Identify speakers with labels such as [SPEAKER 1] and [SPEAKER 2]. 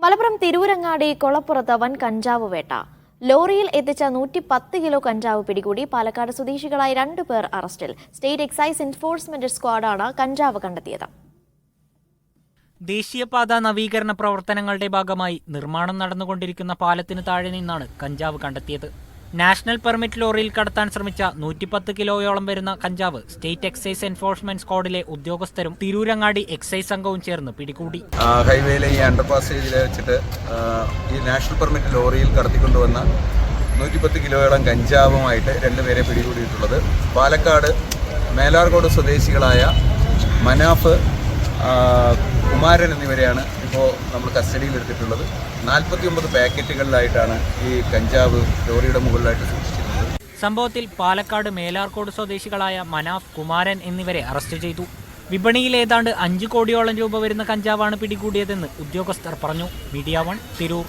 [SPEAKER 1] മലപ്പുറം തിരൂരങ്ങാടി കൊളപ്പുറത്ത് വൻ കഞ്ചാവ് വേട്ട. ലോറിയിൽ എത്തിച്ച 110 കിലോ കഞ്ചാവ് പിടികൂടി. പാലക്കാട് സ്വദേശികളായ 2 പേർ അറസ്റ്റിൽ. സ്റ്റേറ്റ് എക്സൈസ് എൻഫോഴ്സ്മെന്റ് സ്ക്വാഡാണ് കഞ്ചാവ് കണ്ടെത്തിയത്.
[SPEAKER 2] ദേശീയപാത നവീകരണ പ്രവർത്തനങ്ങളുടെ ഭാഗമായി നിർമ്മാണം നടന്നുകൊണ്ടിരിക്കുന്ന പാലത്തിന് താഴെ നിന്നാണ് കഞ്ചാവ് കണ്ടെത്തിയത്. നാഷണൽ പെർമിറ്റ് ലോറിയിൽ കടത്താൻ ശ്രമിച്ച 110 കിലോയോളം വരുന്ന കഞ്ചാവ് സ്റ്റേറ്റ് എക്സൈസ് എൻഫോഴ്സ്മെന്റ് സ്ക്വാഡിലെ ഉദ്യോഗസ്ഥരും തിരൂരങ്ങാടി എക്സൈസ് സംഘവും ചേർന്ന് പിടികൂടി.
[SPEAKER 3] ഹൈവേയിലെ ഈ അണ്ടർപാസേജിൽ വെച്ചിട്ട് ഈ നാഷണൽ പെർമിറ്റ് ലോറിയിൽ കടത്തിക്കൊണ്ടുവന്ന 110 കിലോയോളം കഞ്ചാവുമായിട്ട് 2 പേരെ പിടികൂടിയിട്ടുള്ളത്. പാലക്കാട് മേലാർകോട് സ്വദേശികളായ മനാഫ്, കുമാരൻ എന്നിവരെയാണ് ഇപ്പോൾ നമ്മൾ കസ്റ്റഡിയിലെടുത്തിട്ടുള്ളത്. 49 പാക്കറ്റുകളിലായിട്ടാണ് ഈ കഞ്ചാവ് ലോറിയുടെ മുകളിലായിട്ട് സൂക്ഷിച്ചിരുന്നത്.
[SPEAKER 2] സംഭവത്തിൽ പാലക്കാട് മേലാർകോട് സ്വദേശികളായ മനാഫ്, കുമാരൻ എന്നിവരെ അറസ്റ്റ് ചെയ്തു. വിപണിയിൽ ഏതാണ്ട് 5 കോടിയോളം രൂപ വരുന്ന കഞ്ചാവാണ് പിടികൂടിയതെന്ന് ഉദ്യോഗസ്ഥർ പറഞ്ഞു. മീഡിയ 1 തിരൂർ.